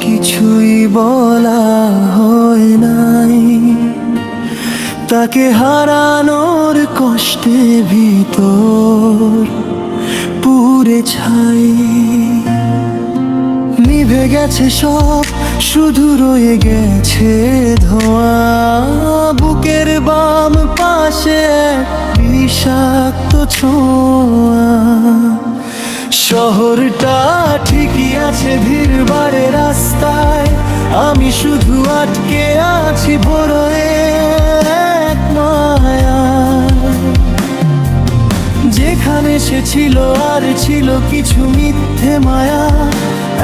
কিছুই বলা হয় নাই, তাকে হারানোর কষ্টে ভিতর পুড়ে ছাই। নিভে গেছে সব, শুধু রয়ে গেছে ধোঁয়া। বুকের বাম পাশে বিষাক্ত ছোঁয়া। শহরটা ঠিকই আছে ভিড় বাড়ে রাস্তায়, আমি শুধু আটকে আছি বড় এক মায়ায়। যেখানে সে ছিল আর ছিল কিছু মিথ্যে মায়া,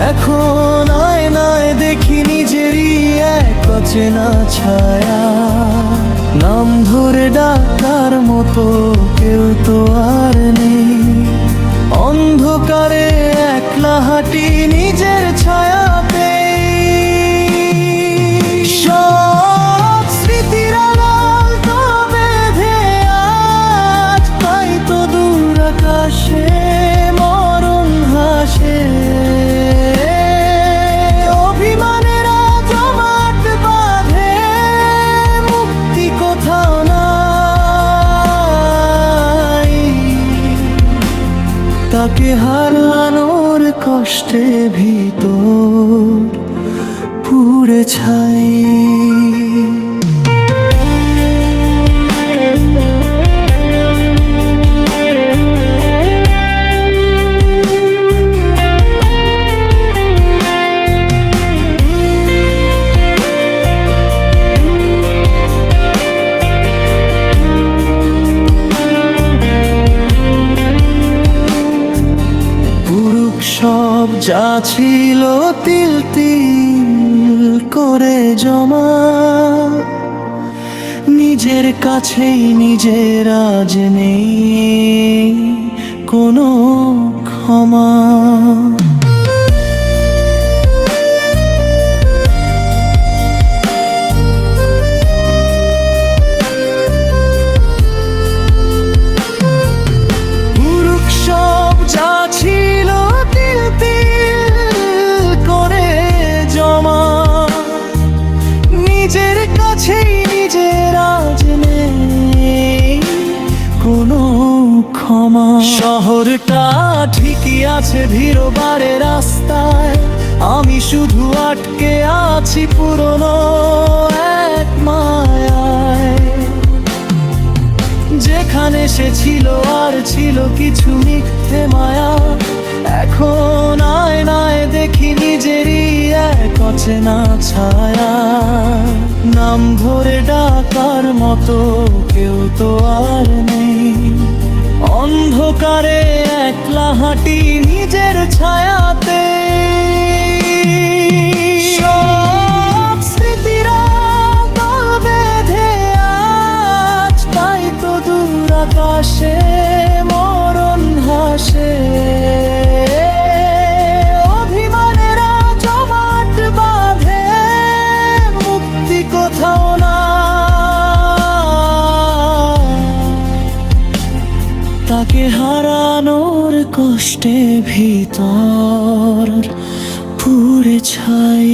এখন আয়নায় দেখি নিজেরই এক অচেনা ছায়া। নাম ধরে ডাকার মতো কেউ তো আর নেই, অন্ধকারে একলা হাঁটি নিজের ছায়াতে। সব স্মৃতির আড়াল তো বেঁধে আজ, তাই তো দূর আকাশে মরণ হাসে। অভিমানেরা জমাট বাঁধে, মুক্তি কোথাও নাই। তাকে হারানোর কষ্টে ভিতর পুড়ে ছাই। সব যা ছিল তিল তিল করে জমা, নিজের কাছেই নিজের আজ নেই কোনো ক্ষমা। শহরটা ঠিকই আছে ভিড় বাড়ে রাস্তায়, আমি শুধু আটকে আছি পুরনো এক মায়ায়। যেখানে সে ছিল আর ছিল কিছু মিথ্যে মায়া, এখন আয়নায় দেখি নিজেরই এক অচেনা ছায়া। নাম ধরে ডাকার মতো কেউ তো আর নেই, অন্ধকারে একলা হাঁটি নিজের ছায়াতে। সব স্মৃতিরা দল বেঁধে আজ, তাই তো দূর আকাশে মরণ হাসে। অভিমানেরা জমাট বাঁধে, মুক্তি কোথাও না। তাকে হারানোর কষ্টে ভিতর পুড়ে ছাই।